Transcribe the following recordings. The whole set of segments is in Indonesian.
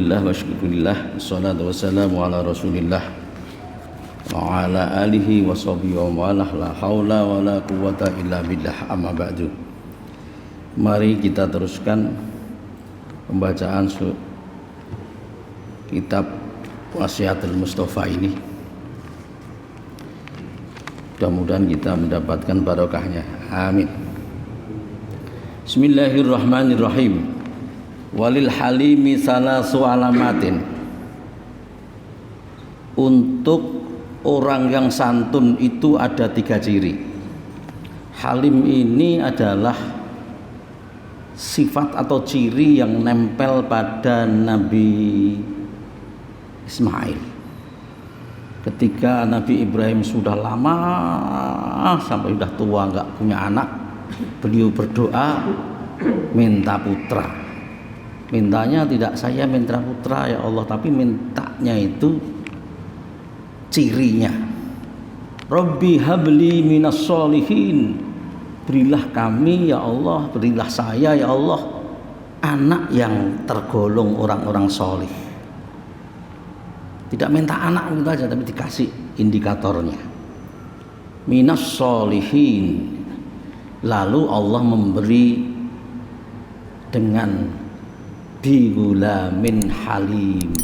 Alhamdulillah wa syukurillah, wassalatu wassalamu ala rasulillah wa ala alihi wa sahbihi wa malah, la hawla wa la quwata illa billah, amma ba'du. Mari kita teruskan pembacaan kitab Wasiatul Mustafa ini. Mudah-mudahan kita mendapatkan barokahnya, amin. Bismillahirrahmanirrahim. Walil halimi salasu alamatin. Untuk orang yang santun itu ada 3 ciri. Halim ini adalah sifat atau ciri yang nempel pada Nabi Ismail. Ketika Nabi Ibrahim sudah lama sampai sudah tua nggak punya anak, beliau berdoa minta putra. Mintanya tidak saya minta putra ya Allah, tapi mintanya itu cirinya. Rabbi habli minas sholihin, berilah kami ya Allah, berilah saya ya Allah anak yang tergolong orang-orang solih. Tidak minta anak gitu aja, tapi dikasih indikatornya minas sholihin. Lalu Allah memberi dengan bigulamin halim,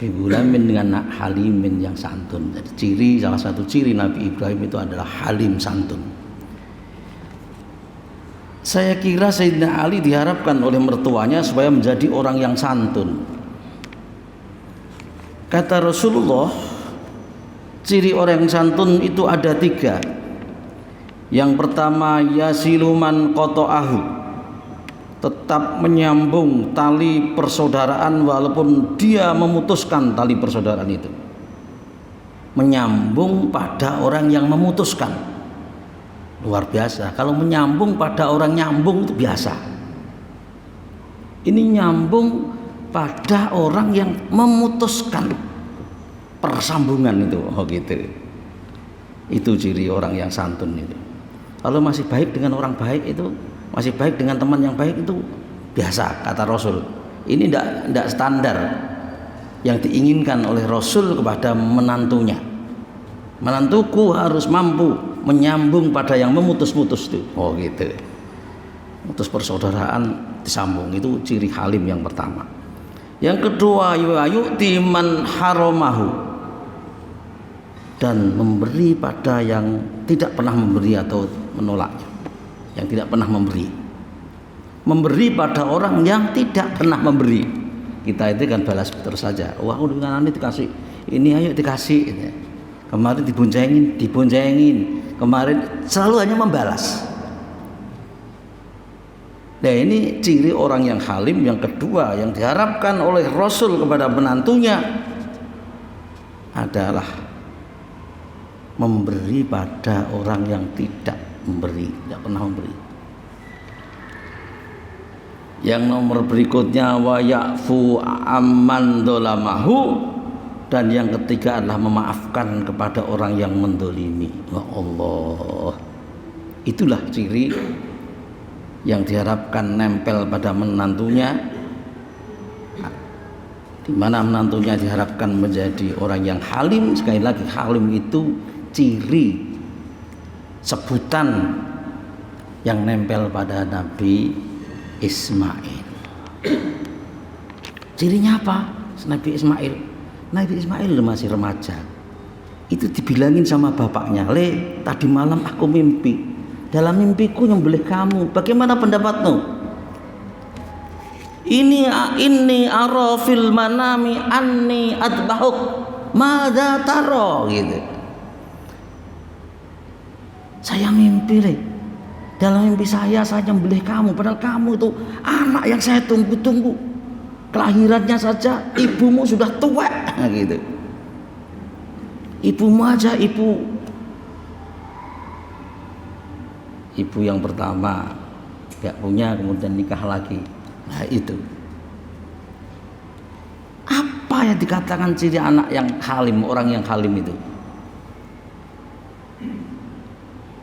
bigulamin dengan halimin yang santun. Jadi ciri, salah satu ciri Nabi Ibrahim itu adalah halim, santun. Saya kira Sayyidina Ali diharapkan oleh mertuanya supaya menjadi orang yang santun. Kata Rasulullah, ciri orang yang santun itu ada 3. Yang pertama, yasiluman qata'ahu, tetap menyambung tali persaudaraan walaupun dia memutuskan tali persaudaraan itu. Menyambung pada orang yang memutuskan, luar biasa. Kalau menyambung pada orang nyambung itu biasa. Ini nyambung pada orang yang memutuskan persambungan itu. Oh gitu. Itu ciri orang yang santun itu. Kalau masih baik dengan orang baik itu, masih baik dengan teman yang baik itu biasa, kata Rasul. Ini tidak standar yang diinginkan oleh Rasul kepada menantunya. Menantuku harus mampu menyambung pada yang memutus-mutus itu. Oh gitu. Mutus persaudaraan disambung, itu ciri halim yang pertama. Yang kedua, yu'ti man haramahu, dan memberi pada yang tidak pernah memberi atau menolaknya, yang tidak pernah memberi. Memberi pada orang yang tidak pernah memberi. Kita itu kan balas terus saja. Wah, aku dengan ini dikasih, ini ayo dikasih. Kemarin diboncengin. Kemarin selalu hanya membalas. Nah, ini ciri orang yang halim yang kedua yang diharapkan oleh Rasul kepada menantunya adalah memberi pada orang yang tidak memberi, tidak pernah memberi. Yang nomor berikutnya, wa ya'fu amman dolamahu, dan yang ketiga adalah memaafkan kepada orang yang mendolimi. Ya Allah, itulah ciri yang diharapkan nempel pada menantunya, di mana menantunya diharapkan menjadi orang yang halim. Sekali lagi, halim itu ciri, sebutan yang nempel pada Nabi Ismail. Cirinya apa? Nabi Ismail masih remaja. Itu dibilangin sama bapaknya, "Le, tadi malam aku mimpi. Dalam mimpiku nyembelih kamu. Bagaimana pendapatmu?" Ini ara fil manami anni adbahuk. Madza taro? Gitu. Saya mimpi, Le. Dalam mimpi saya nyembelih kamu, padahal kamu itu anak yang saya tunggu-tunggu. Kelahirannya saja ibumu sudah tua, gitu. Ibumu aja, ibu yang pertama gak punya, kemudian nikah lagi. Nah, itu apa yang dikatakan ciri anak yang halim, orang yang halim itu?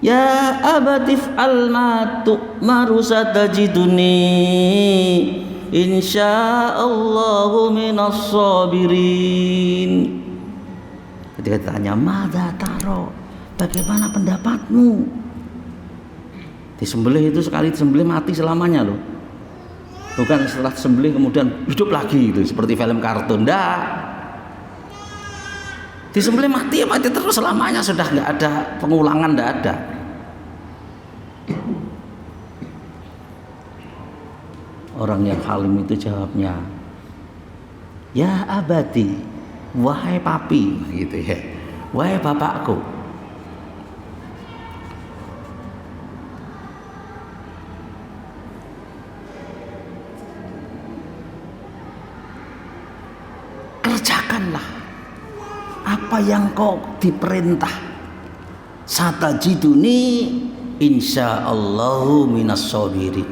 Ya abatif al-matu marusatajiduni insyaallahu minas sabirin. Ketika ditanya, "Madza taro?" Bagaimana pendapatmu? Disembelih itu sekali disembelih mati selamanya loh. Bukan setelah disembelih kemudian hidup lagi itu seperti film kartun. Nggak. Disembelih mati ya mati terus selamanya, sudah nggak ada pengulangan, nggak ada. Orang yang halim itu jawabnya, "Ya abadi, wahai papi," gitu ya. "Wahai bapakku." Kerjakanlah apa yang kau diperintah. Satajiduni insyaallahu minas sabirin.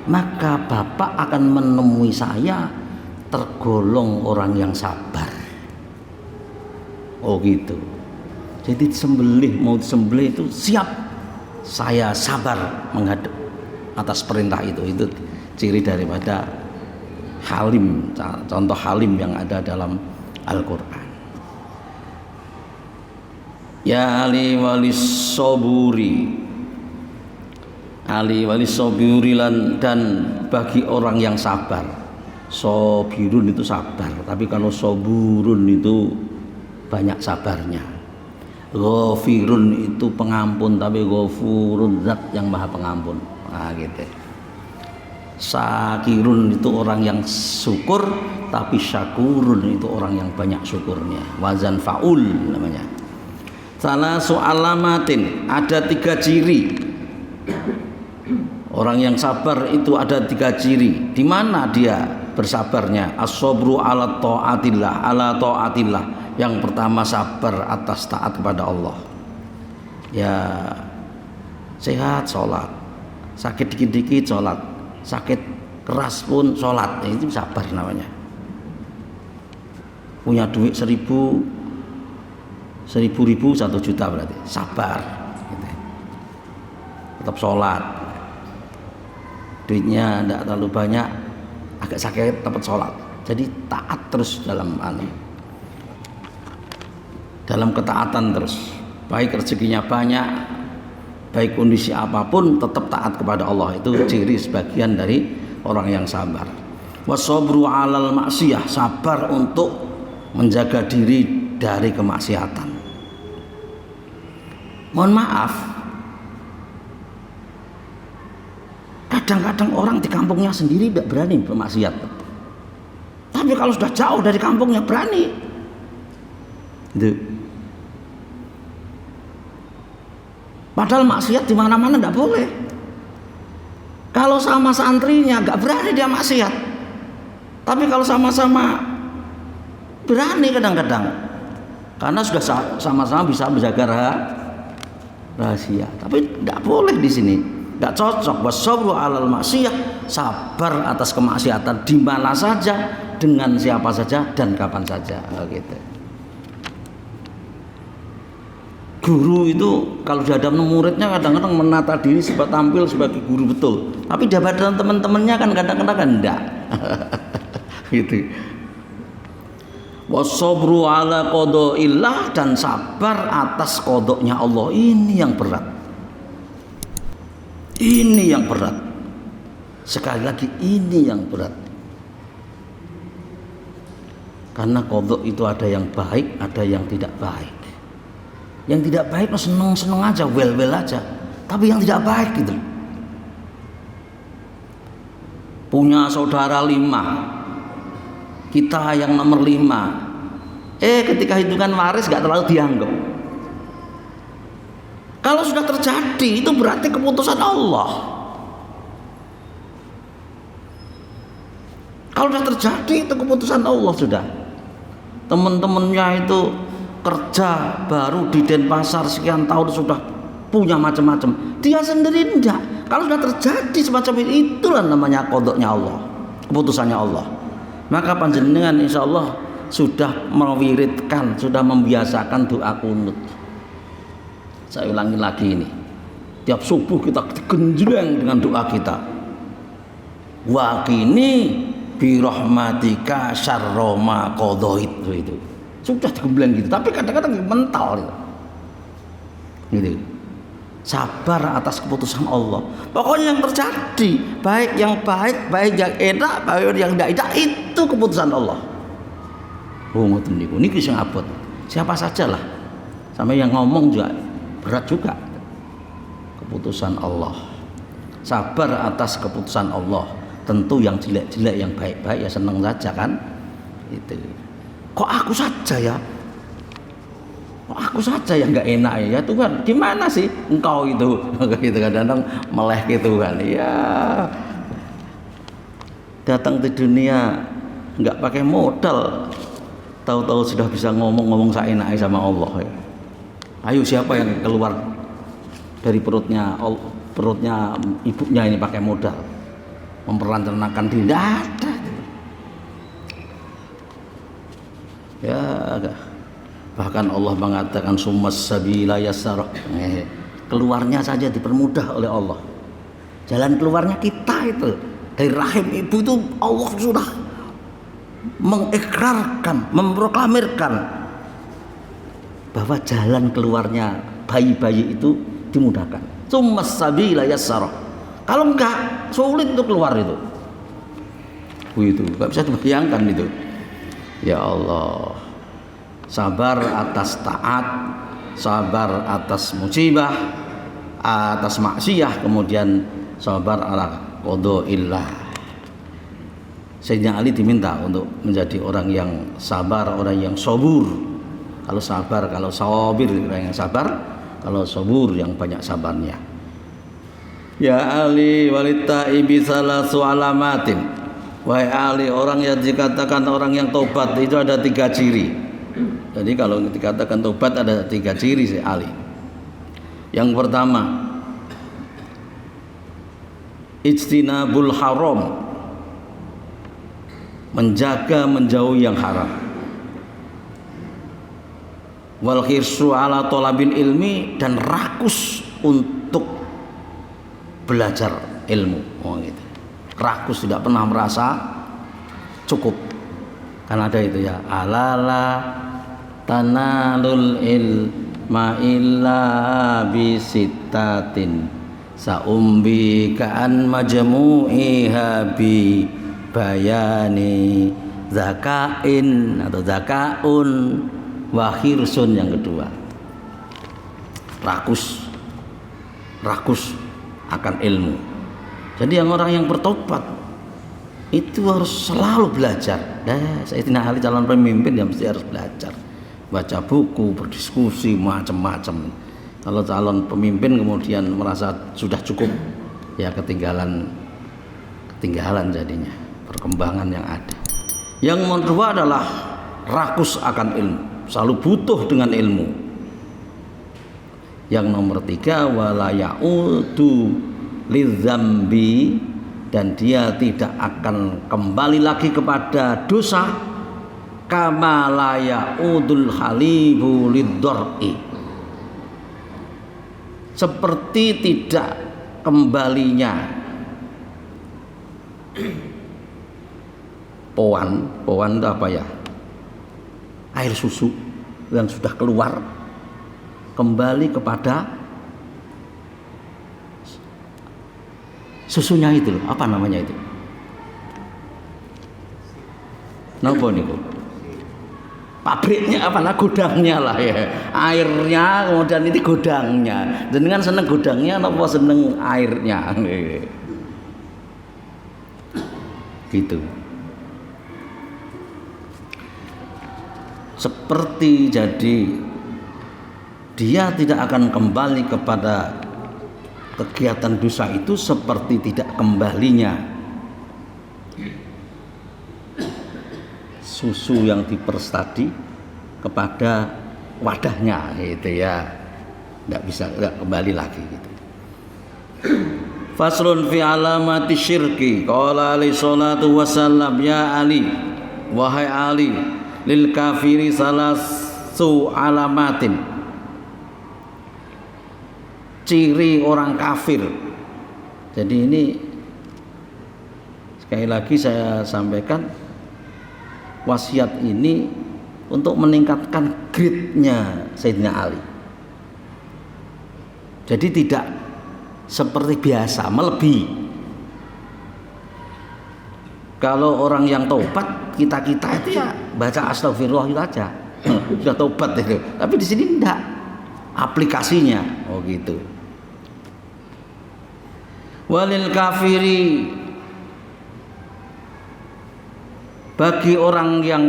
Maka bapak akan menemui saya tergolong orang yang sabar. Oh gitu. Jadi mau disembelih itu siap. Saya sabar menghadap atas perintah itu. Itu ciri daripada halim, contoh halim yang ada dalam Al-Quran. Ya ali walis soburi, ali walis soburilan, dan bagi orang yang sabar. Sobirun itu sabar, tapi kalau soburun itu banyak sabarnya. Ghafirun itu pengampun, tapi ghafurun zat yang maha pengampun. Nah gitu. Syakirun itu orang yang syukur, tapi syakurun itu orang yang banyak syukurnya. Wazan faul namanya. Salah alamatin, ada 3 ciri. Orang yang sabar itu ada 3 ciri. Di mana dia bersabarnya? As-sabru ala taatillah, ala taatillah. Yang pertama sabar atas taat kepada Allah. Ya sehat sholat, sakit dikit-dikit sholat, sakit keras pun sholat, itu sabar namanya. Punya duit 1.000, 1 juta berarti sabar gitu. Tetap sholat, duitnya tidak terlalu banyak, agak sakit tetap sholat. Jadi taat terus dalam ketaatan terus, baik rezekinya banyak, baik kondisi apapun tetap taat kepada Allah. Itu ciri sebagian dari orang yang sabar. Wasabru alal maksiyah, sabar untuk menjaga diri dari kemaksiatan. Mohon maaf, kadang-kadang orang di kampungnya sendiri tidak berani bermaksiat, tapi kalau sudah jauh dari kampungnya berani. Itu. Padahal maksiat di mana-mana tidak boleh. Kalau sama santrinya nggak berani dia maksiat, tapi kalau sama-sama berani kadang-kadang, karena sudah sama-sama bisa menjaga rahasia. Tapi tidak boleh di sini, tidak cocok. Wasabru alal maksiyah, sabar atas kemaksiatan di mana saja, dengan siapa saja dan kapan saja. Gitu. Guru itu kalau dihadapan muridnya kadang-kadang menata diri tampil sebagai guru betul, tapi di hadapan teman-temannya kan kadang-kadang enggak. Gitu. Wasabru ala qadaillah, dan sabar atas qadanya Allah. Ini yang berat. Ini yang berat. Sekali lagi ini yang berat. Karena qada itu ada yang baik, ada yang tidak baik. Yang tidak baik lo seneng-seneng aja, well-well aja. Tapi yang tidak baik gitu. Punya saudara 5, kita yang nomor 5. Ketika hitungan waris gak terlalu dianggap. Kalau sudah terjadi itu berarti keputusan Allah. Kalau sudah terjadi itu keputusan Allah sudah. Teman-temannya itu kerja baru di Denpasar sekian tahun sudah punya macam-macam, dia sendiri enggak. Kalau sudah terjadi semacam itu, itulah namanya qadanya Allah, keputusannya Allah. Maka panjenengan insya Allah sudah mewiridkan, sudah membiasakan doa kunut. Saya ulangi lagi ini, tiap subuh kita genjreng dengan doa kita. wa qini bi rahmatika syarra ma qadait itu. Sudah digembleng gitu, tapi kadang-kadang mental gitu. Gitu. Sabar atas keputusan Allah. Pokoknya yang terjadi, baik yang enak, baik yang tidak itu keputusan Allah. Oh ngoten niku, niki sing abot. Siapa sajalah. Sampai yang ngomong juga berat juga. Keputusan Allah. Sabar atas keputusan Allah. Tentu yang jelek-jelek, yang baik-baik ya senang saja kan. Itu. Kok aku saja ya? Kok aku saja yang nggak enak ya Tuhan? Gimana sih engkau itu? Gitu kadang-kadang meleh gitu kan. Ya. Datang di dunia nggak pakai modal, tahu-tahu sudah bisa ngomong seenaknya sama Allah ya. Ayo siapa yang keluar dari perutnya ibunya ini pakai modal, memperlancarkan diri? Tidak ada. Ya, bahkan Allah mengatakan summas sabila yassara. Keluarnya saja dipermudah oleh Allah. Jalan keluarnya kita itu dari rahim ibu itu Allah sudah mengikrarkan, memproklamirkan bahwa jalan keluarnya bayi-bayi itu dimudahkan. Summas sabila yassara. Kalau enggak sulit untuk keluar itu. Begitu, enggak bisa dibayangkan itu. Ya Allah, sabar atas taat, sabar atas musibah, atas maksiyah, kemudian sabar ala qadaillah. Sayyidina Ali diminta untuk menjadi orang yang sabar, orang yang sabur. Kalau sabar, kalau sabir orang yang sabar, kalau sabur yang banyak sabarnya. Ya Ali walittaibi salasu alamatin. Wahai Ali, orang yang dikatakan orang yang tobat itu ada 3 ciri. Jadi kalau dikatakan tobat ada 3 ciri si Ali. Yang pertama, ijtinabul haram, menjaga menjauhi yang haram. Wal khirsu ala talabil ilmi, dan rakus untuk belajar ilmu. Oh gitu. Rakus, tidak pernah merasa cukup. Kan ada itu ya, alala tanalul ilma illa bisittatin saumbi ka'an majmu'iha bi bayani zakain atau zakaun wa khirsun. Yang kedua, rakus akan ilmu. Jadi yang orang yang bertobat itu harus selalu belajar. Sayyidina Ali calon pemimpin, dia mesti harus belajar, baca buku, berdiskusi macam-macam. Kalau calon pemimpin kemudian merasa sudah cukup, ya ketinggalan jadinya perkembangan yang ada. Yang kedua adalah rakus akan ilmu, selalu butuh dengan ilmu. Yang nomor 3, wala ya'udu lidzambi, dan dia tidak akan kembali lagi kepada dosa, kama la ya'udul halibu lidzar'i, seperti tidak kembalinya powan itu apa ya, air susu yang sudah keluar kembali kepada susunya itu loh, apa namanya itu? Napa niku? Pabriknya apa? Nah, gudangnya lah ya. Airnya kemudian ini gudangnya. Jenengan seneng gudangnya napa seneng airnya? Gitu. Seperti jadi dia tidak akan kembali kepada kegiatan dosa itu seperti tidak kembalinya susu yang diperstadi kepada wadahnya, gitu ya. Nggak kembali lagi gitu. Faslun fi alamati syirki. Qala alaihi salatu wassalam, ya Ali, wahai Ali, lil kafiri salasu alamatin, ciri orang kafir. Jadi ini Sekali lagi saya sampaikan, wasiat ini untuk meningkatkan grade-nya Sayyidina Ali. Jadi tidak seperti biasa melebihi. Kalau orang yang tobat, kita itu ya baca astagfirullah itu aja, sudah tobat itu. Tapi di sini enggak, aplikasinya, oh gitu. Walil kafiri, bagi orang yang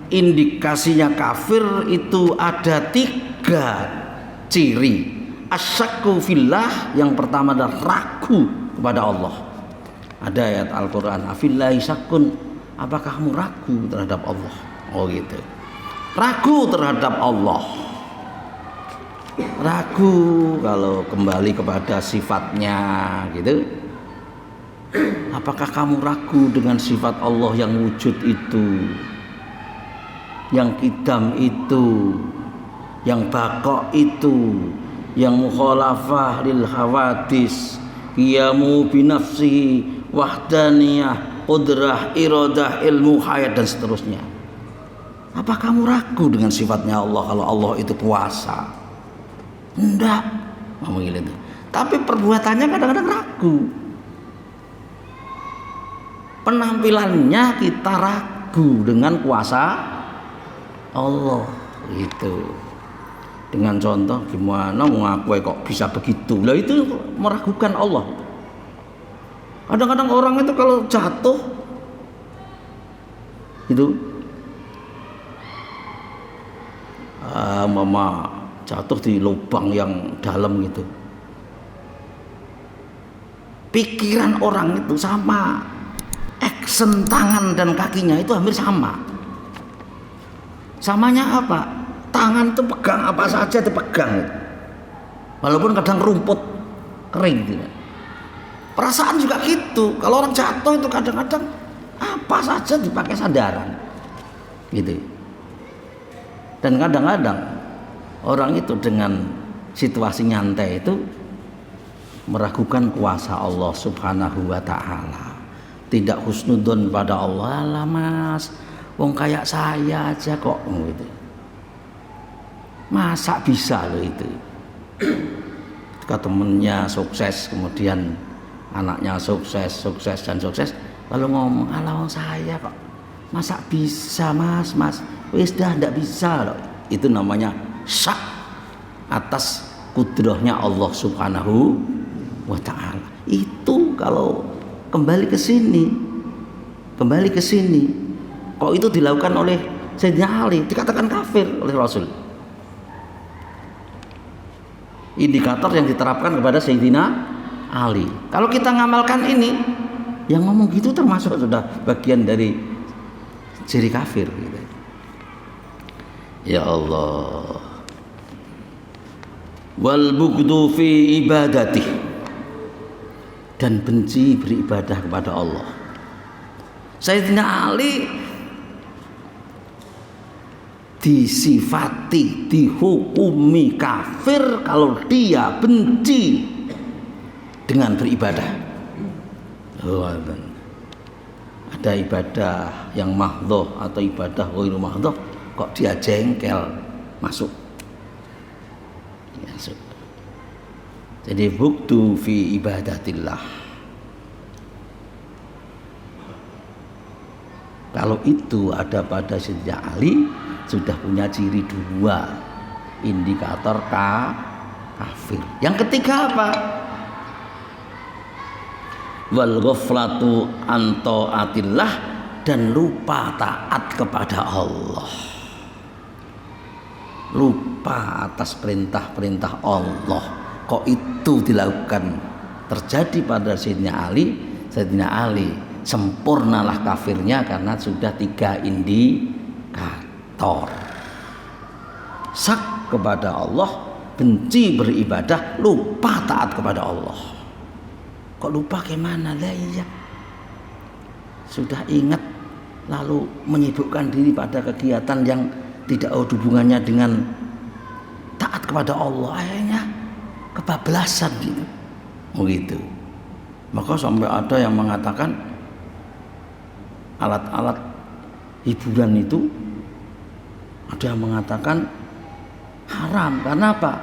indikasinya kafir itu ada 3 ciri. Asyakku fillah, yang pertama adalah ragu kepada Allah. Ada ayat Al-Quran, afillahi syakun, apakah kamu ragu terhadap Allah? Oh gitu, ragu terhadap Allah, ragu kalau kembali kepada sifatnya gitu. Apakah kamu ragu dengan sifat Allah yang wujud itu, yang qidam itu, yang baqa itu, yang mukhalafah lil hawadis, qiyamu binafsihi, wahdaniyah, qudrah, iradah, ilmu, hayat, dan seterusnya. Apa kamu ragu dengan sifatnya Allah kalau Allah itu kuasa? Enggak, ngomong gitu. Tapi perbuatannya kadang-kadang ragu. Penampilannya kita ragu dengan kuasa Allah gitu. Dengan contoh, gimana ngaku kok bisa begitu? Lah itu meragukan Allah. Kadang-kadang orang itu kalau jatuh itu mama jatuh di lubang yang dalam gitu. Pikiran orang itu sama, action tangan dan kakinya itu hampir sama. Samanya apa? Tangan itu pegang apa saja dipegang, walaupun kadang rumput kering gitu. Perasaan juga gitu. Kalau orang jatuh itu kadang-kadang apa saja dipakai sandaran gitu. Dan kadang-kadang orang itu dengan situasi nyantai itu meragukan kuasa Allah Subhanahu wa ta'ala, tidak husnudon pada Allah. Lah mas, wong kayak saya aja kok gitu. Masa bisa loh itu. Ketika temennya sukses, kemudian anaknya sukses dan sukses, lalu ngomong, alah saya kok masa bisa mas, wis dah ndak bisa loh. Itu namanya syak atas kudrahnya Allah Subhanahu wa ta'ala. Itu kalau kembali ke sini, kok itu dilakukan oleh Sayyidina Ali, dikatakan kafir oleh Rasul. Indikator yang diterapkan kepada Sayyidina Ali. Kalau kita ngamalkan ini, yang ngomong gitu termasuk sudah bagian dari ciri kafir gitu. Ya Allah. Wal bughdu fi ibadati, dan benci beribadah kepada Allah. Sayyidina Ali disifati, dihukumi kafir kalau dia benci dengan beribadah. Ada ibadah yang mahdhah atau ibadah ghairu mahdhah, kok dia jengkel masuk. Jadi buktu fi ibadatillah. Kalau itu ada pada Sayyidina Ali, sudah punya ciri 2, indikator kafir. Yang ketiga apa? Wal ghaflatu an taatillah, dan lupa taat kepada Allah. Lupa atas perintah-perintah Allah. Kok itu dilakukan, terjadi pada Sayyidina Ali? Sayyidina Ali sempurnalah kafirnya karena sudah 3 indikator. Syak kepada Allah, benci beribadah, lupa taat kepada Allah. Kok lupa gimana? Lah iya, sudah ingat lalu menyibukkan diri pada kegiatan yang tidak ada hubungannya dengan taat kepada Allah, akhirnya kebablasan gitu. Begitu. Maka sampai ada yang mengatakan alat-alat hiburan itu ada yang mengatakan haram. Karena apa?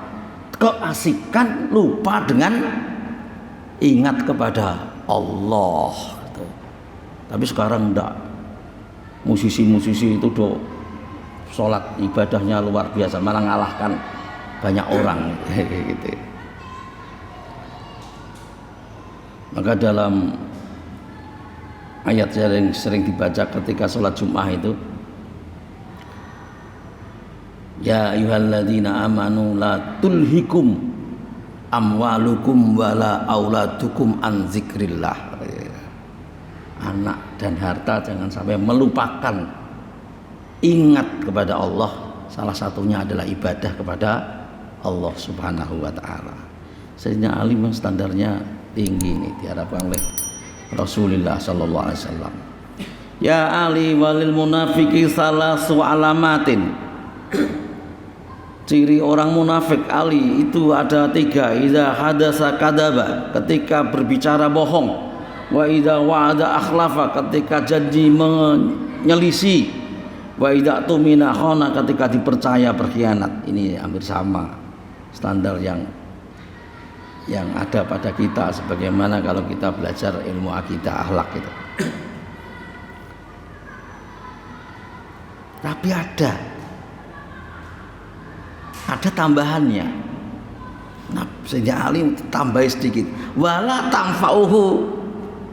Keasikan lupa dengan ingat kepada Allah gitu. Tapi sekarang enggak, musisi-musisi itu sholat ibadahnya luar biasa, malah ngalahkan banyak orang gitu. Maka dalam ayat yang sering dibaca ketika sholat Jum'ah itu, ya ayyuhalladzina amanu la tulhikum amwalukum wala auladukum an zikrillah. Anak dan harta jangan sampai melupakan ingat kepada Allah. Salah satunya adalah ibadah kepada Allah Subhanahu wa taala. Sayyidina Ali memang standarnya tinggi nih, diharapkan oleh Rasulullah sallallahu alaihi wasallam. Ya Ali walil munafiki salasu alamatin. Ciri orang munafik Ali itu ada 3. Idza hadasa kadaba, ketika berbicara bohong. Wa idza wa'ada akhlafa, ketika janji menyelisi. Wa idza tumina khana, ketika dipercaya berkhianat. Ini hampir sama standar yang ada pada kita, sebagaimana kalau kita belajar ilmu akidah akhlak itu. Tapi ada tambahannya. Nah, Sayyidina Ali tambah sedikit. Wala tanfa'uhu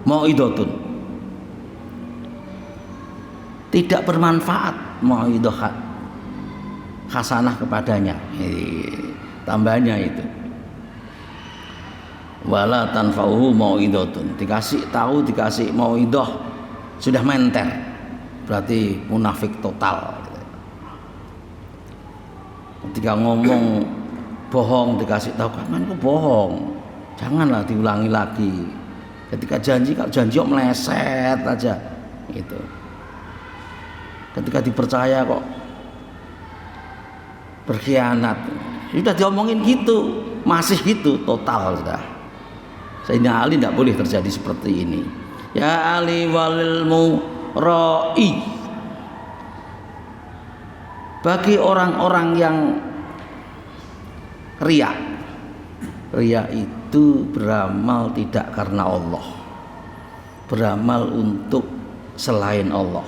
mau'idatun. Tidak bermanfaat mau'idah hasanah kepadanya. Tambahnya itu. Wala tanfa'uhu mau'idatun. Dikasih tahu, dikasih mau'idah, sudah menter. Berarti munafik total. Ketika ngomong bohong dikasih tahu, kan kok bohong, janganlah diulangi lagi. Ketika janji, kalau janji kok meleset aja gitu. Ketika dipercaya kok berkhianat, sudah diomongin gitu, masih gitu, total sudah. Sayyidina Ali tidak boleh terjadi seperti ini. Ya Ali walil murai, bagi orang-orang yang riya itu beramal tidak karena Allah, beramal untuk selain Allah.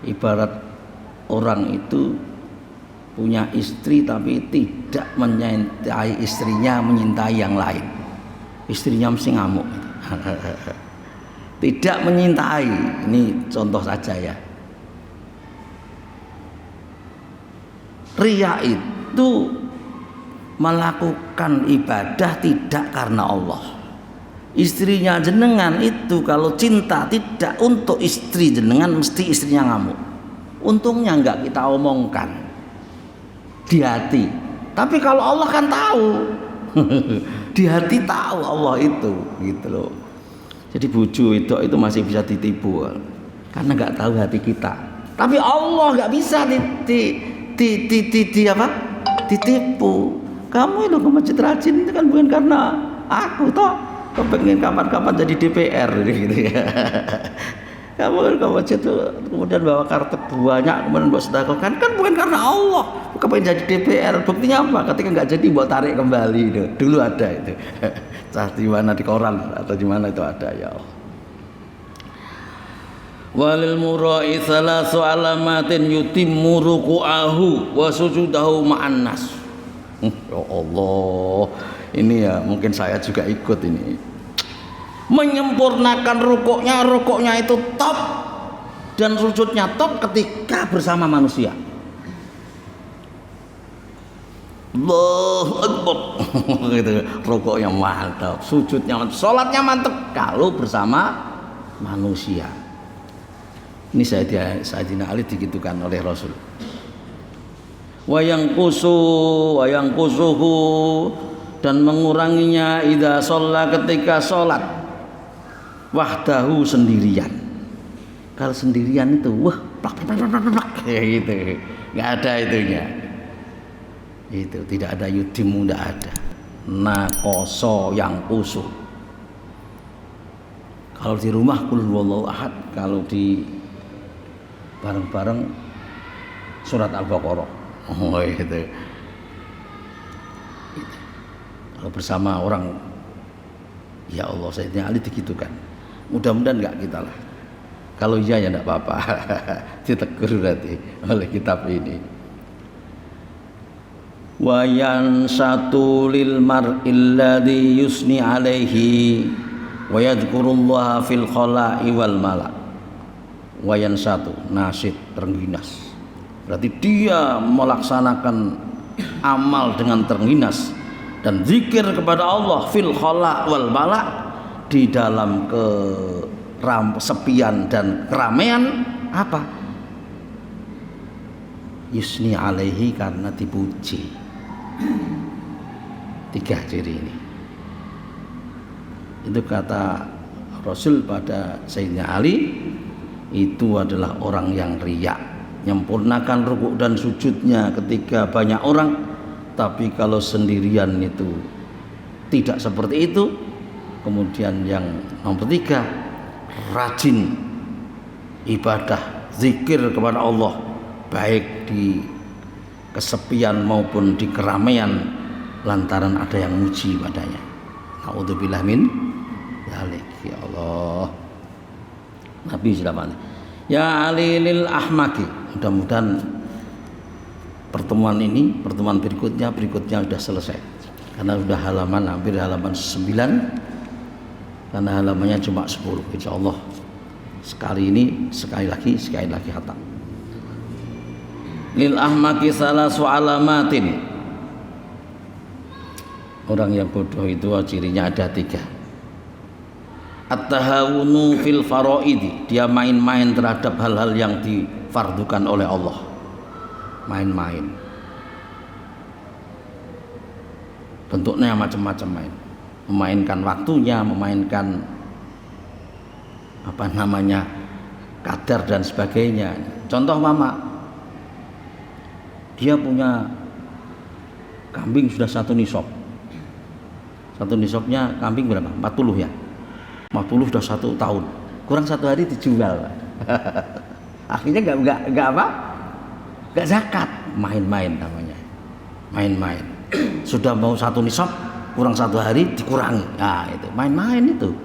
Ibarat orang itu punya istri tapi tidak menyintai istrinya, menyintai yang lain. Istrinya mesti ngamuk. Tidak menyintai. Ini contoh saja ya. Riya itu melakukan ibadah tidak karena Allah. Istrinya jenengan itu kalau cinta tidak untuk istri jenengan, mesti istrinya ngamuk. Untungnya enggak kita omongkan di hati. Tapi kalau Allah kan tahu. Di hati tahu Allah itu, gitu loh. Jadi bojo itu masih bisa ditipu karena enggak tahu hati kita. Tapi Allah enggak bisa ditipu. Kamu itu ke masjid rajin itu kan bukan karena aku toh, kepengen kapan-kapan jadi DPR gitu ya. Kamu ke masjid itu kemudian bawa kartu banyak kemudian buat sedekah kan bukan karena Allah, kepengen jadi DPR. Buktinya apa? Ketika nggak jadi buat tarik kembali itu. Dulu ada itu. Cah di mana di koran atau di mana itu ada ya Allah. Walil murai salasu alamatin yutimmu ruku'ahu wa sujudahu ma'an nas. Ya Allah, ini ya mungkin saya juga ikut ini. Menyempurnakan rukuknya itu top dan sujudnya top ketika bersama manusia. Allahu Akbar. Gitu. Rukuknya mantap, sujudnya mantap, salatnya mantap kalau bersama manusia. Ini Sayyidina Ali digitukan oleh Rasul. Wayang kusuhu dan menguranginya idza shalla ketika sholat wahdahu sendirian. Kalau sendirian itu plak kayak gitu, nggak ada itunya. Itu tidak ada yudimu, tidak ada. Nakoso yang kusuh. Kalau di rumah qul huwallahu ahad, kalau di bareng-bareng surat Al-Baqarah. Oh gitu. Kalau bersama orang, ya Allah Sayyidina Ali digitukan. Mudah-mudahan enggak kita lah. Kalau iya ya enggak apa-apa. Ditegur berarti oleh kitab ini. Wa yansatu lil mar'il ladzi yusni alaihi wa yadhkurullaha fil khala'i wal mala. Wa yansatu nasid terengginas. Berarti dia melaksanakan amal dengan terengginas dan zikir kepada Allah fil khala' wal mala, di dalam kesepian dan keramaian. Apa? Yusni alaihi, karena dipuji. 3 ciri ini. Itu kata Rasul pada Sayyidina Ali, itu adalah orang yang riya, menyempurnakan rukuk dan sujudnya ketika banyak orang, tapi kalau sendirian itu tidak seperti itu. Kemudian yang nomor 3, rajin ibadah zikir kepada Allah, baik di kesepian maupun di keramaian, lantaran ada yang muji padanya. Naudzubillah min dzalik. Ya Allah, Nabi sudah mana? Ya Ali lil ahmaki. Mudah-mudahan pertemuan ini, pertemuan berikutnya sudah selesai, karena sudah hampir halaman 9, karena halamannya cuma 10. Insya Allah sekali lagi khatam. Lil ahmaki salasu alamatin. Orang yang bodoh itu cirinya ada 3. At-tahawunu fil faraidi, dia main-main terhadap hal-hal yang difardukan oleh Allah. Main-main. Bentuknya macam-macam main. Memainkan waktunya, memainkan kadar dan sebagainya. Contoh mama, dia punya kambing sudah 1 nisab. 1 nisabnya kambing berapa? 40 ya. 40 sudah 1 tahun. Kurang 1 hari dijual. Akhirnya enggak zakat. Main-main namanya. Main-main. Sudah mau 1 nisab, kurang 1 hari dikurangi. Nah, itu main-main itu.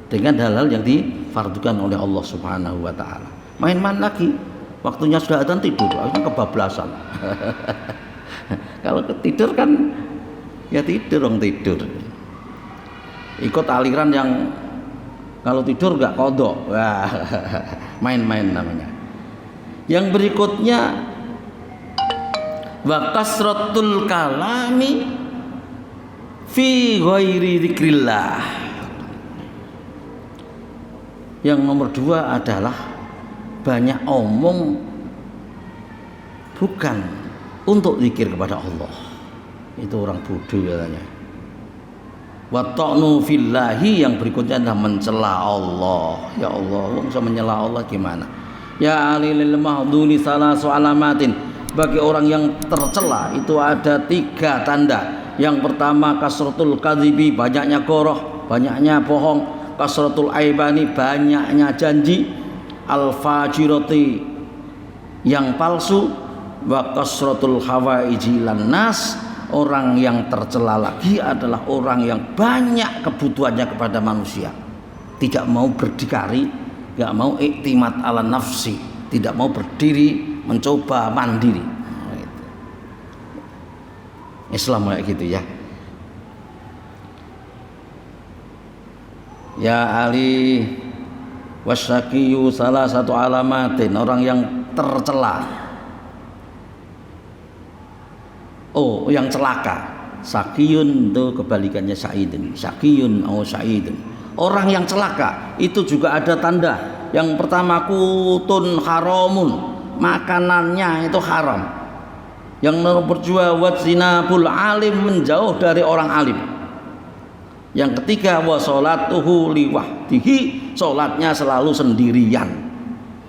Dengan hal-hal yang difardukan oleh Allah Subhanahu wa taala. Main-main lagi. Waktunya sudah adzan tidur, akhirnya kebablasan. Kalau tidur kan ya tidur. Ikut aliran yang kalau tidur enggak qadha. Wah, main-main namanya. Yang berikutnya, wa kasratul kalami fi ghairi dzikrillah. Yang nomor 2 adalah banyak omong bukan untuk zikir kepada Allah. Itu orang bodoh katanya. Wa ta'nu fillahi, yang berikutnya adalah mencela Allah. Ya Allah, wong bisa mencela Allah gimana? Ya alil mahduni salasu alamatin. Bagi orang yang tercela itu ada 3 tanda. Yang pertama kasratul kadzibi, banyaknya goroh, banyaknya bohong. Kasratul aibani, banyaknya janji. Al-fajirati, yang palsu. Wa kasratul hawaiji lan nas, orang yang tercela lagi adalah orang yang banyak kebutuhannya kepada manusia, tidak mau berdikari, tidak mau iktimat ala nafsi, tidak mau berdiri mencoba mandiri. Islam kayak gitu ya. Ya Ali wasyakiyu salah satu alamatin, orang yang tercela. Oh, yang celaka. Sakiyun itu kebalikannya sa'idun. Sakiyun atau sa'idun. Orang yang celaka itu juga ada tanda. Yang pertama kutun haramun, makanannya itu haram. Yang nomor 2 wazinabul alim, menjauh dari orang alim. Yang ketiga wa sholatuhu liwahdihi, sholatnya selalu sendirian.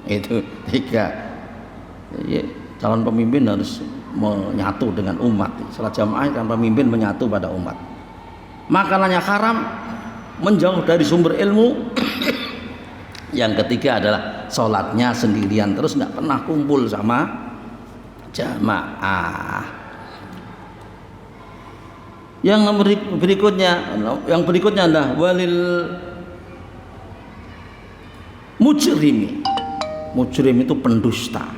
Itu 3. Calon pemimpin harus menyatu dengan umat. Salat jamaah kan pemimpin menyatu pada umat. Makanannya haram, menjauh dari sumber ilmu. Yang ketiga adalah sholatnya sendirian terus, nggak pernah kumpul sama jamaah. Yang berikutnya adalah walil mujrimi. Mujrim itu pendusta.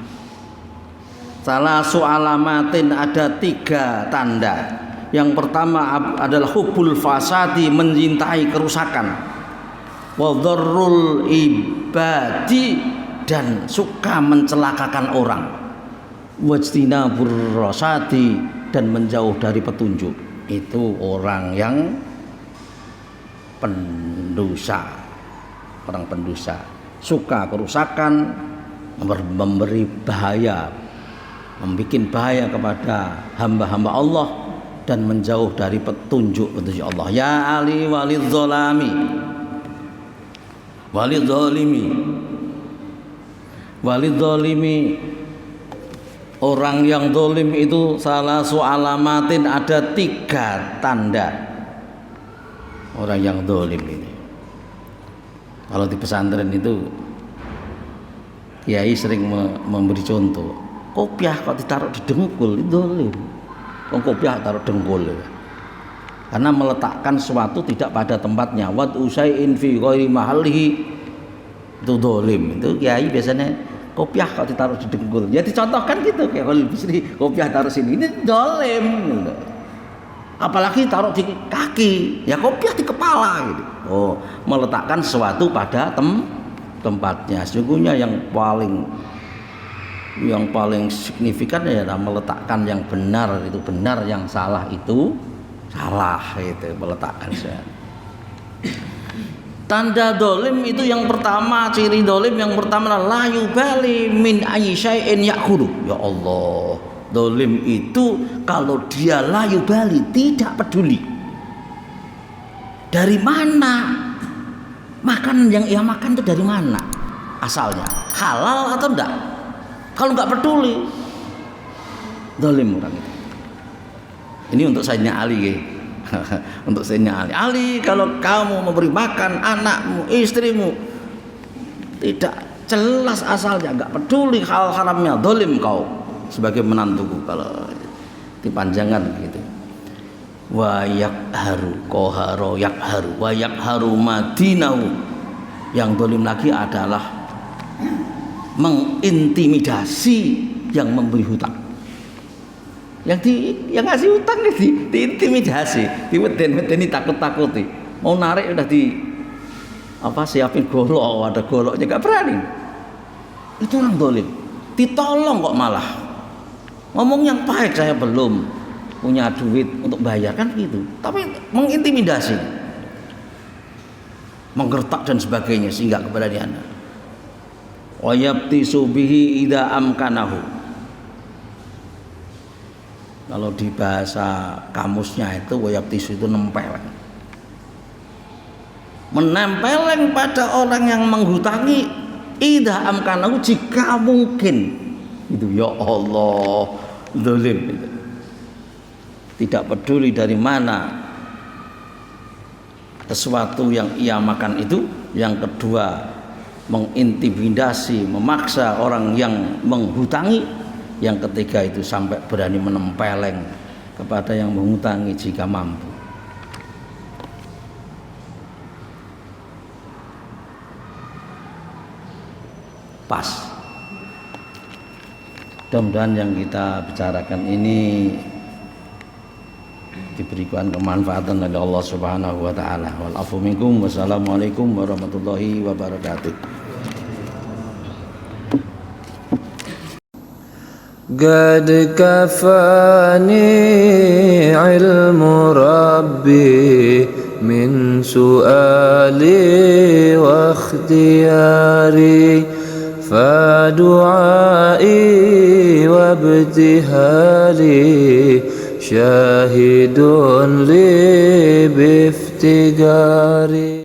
Salah alamatin, ada 3 tanda. Yang pertama adalah hubbul fasadi, mencintai kerusakan. Wa dzarrul ibadi, dan suka mencelakakan orang. Wajtinabur rasadi, dan menjauh dari petunjuk. Itu orang yang pendosa. Orang pendosa, suka kerusakan, memberi bahaya, membuat bahaya kepada hamba-hamba Allah, dan menjauh dari petunjuk Allah. Ya Ali walid zalami walid zalimi, orang yang zalim itu salah alamatin, ada 3 tanda orang yang zalim ini. Kalau di pesantren itu kiai sering memberi contoh, kopiah kok ditaruh di dengkul itu zalim. Kopiah taruh dengkul, karena meletakkan sesuatu tidak pada tempatnya. Wat usai'in fi ghairi mahallihi, itu zalim. Itu kiai biasanya kopiah kok ditaruh di dengkul. Ya dicontohkan gitu, kayak kalau Bisri kopiah taruh sini, ini zalim. Apalagi taruh di kaki, ya kopiah di kepala gitu. Oh, meletakkan sesuatu pada tempatnya. Sesungguhnya yang paling signifikan adalah meletakkan yang benar itu benar, yang salah itu salah, itu meletakkan saya. Tanda dolim itu yang pertama, ciri dolim yang pertama adalah la yubali min ayyi syai'in ya'khulu. Ya Allah, dolim itu kalau dia la yubali, tidak peduli dari mana makanan yang ia makan itu, dari mana asalnya, halal atau enggak. Kalau enggak peduli, dolim orang itu. Ini untuk Sayyidina Ali ya. Untuk Sayyidina Ali. Ali, kalau kamu memberi makan anakmu, istrimu, tidak jelas asalnya, enggak peduli hal haramnya, dolim kau sebagai menantuku. Kalau dipanjangan gitu. Wa yakharu qahara yakharu wa yakharu madinahu. Yang dolim lagi adalah mengintimidasi yang memberi hutang. Yang ngasih hutang diintimidasi, diweden-wedeni, takut-takuti. Mau narik udah siapin golok, ada goloknya enggak berani. Itu orang dolim. Ditolong kok malah. Ngomong yang baik, saya belum punya duit untuk bayar, kan gitu. Tapi mengintimidasi, menggertak dan sebagainya sehingga kepada dia. Wa yabtisu bihi idza amkanahu. Kalau di bahasa kamusnya itu wa yabtisu itu nempeleng. Menempeleng pada orang yang menghutangi idza amkanahu, jika mungkin. Itu ya Allah, zalim itu. Tidak peduli dari mana sesuatu yang ia makan itu. Yang kedua, mengintimidasi, memaksa orang yang menghutangi. Yang ketiga itu sampai berani menempeleng kepada yang menghutangi jika mampu. Pas. Mudah-mudahan yang kita bicarakan ini diberikan kemanfaatan oleh Allah Subhanahu wa taala. Wal afu minkum. Wassalamualaikum warahmatullahi wabarakatuh. قد كفاني علم ربي من سؤالي واختياري فدعائي وابتهالي شاهد لي بافتقاري.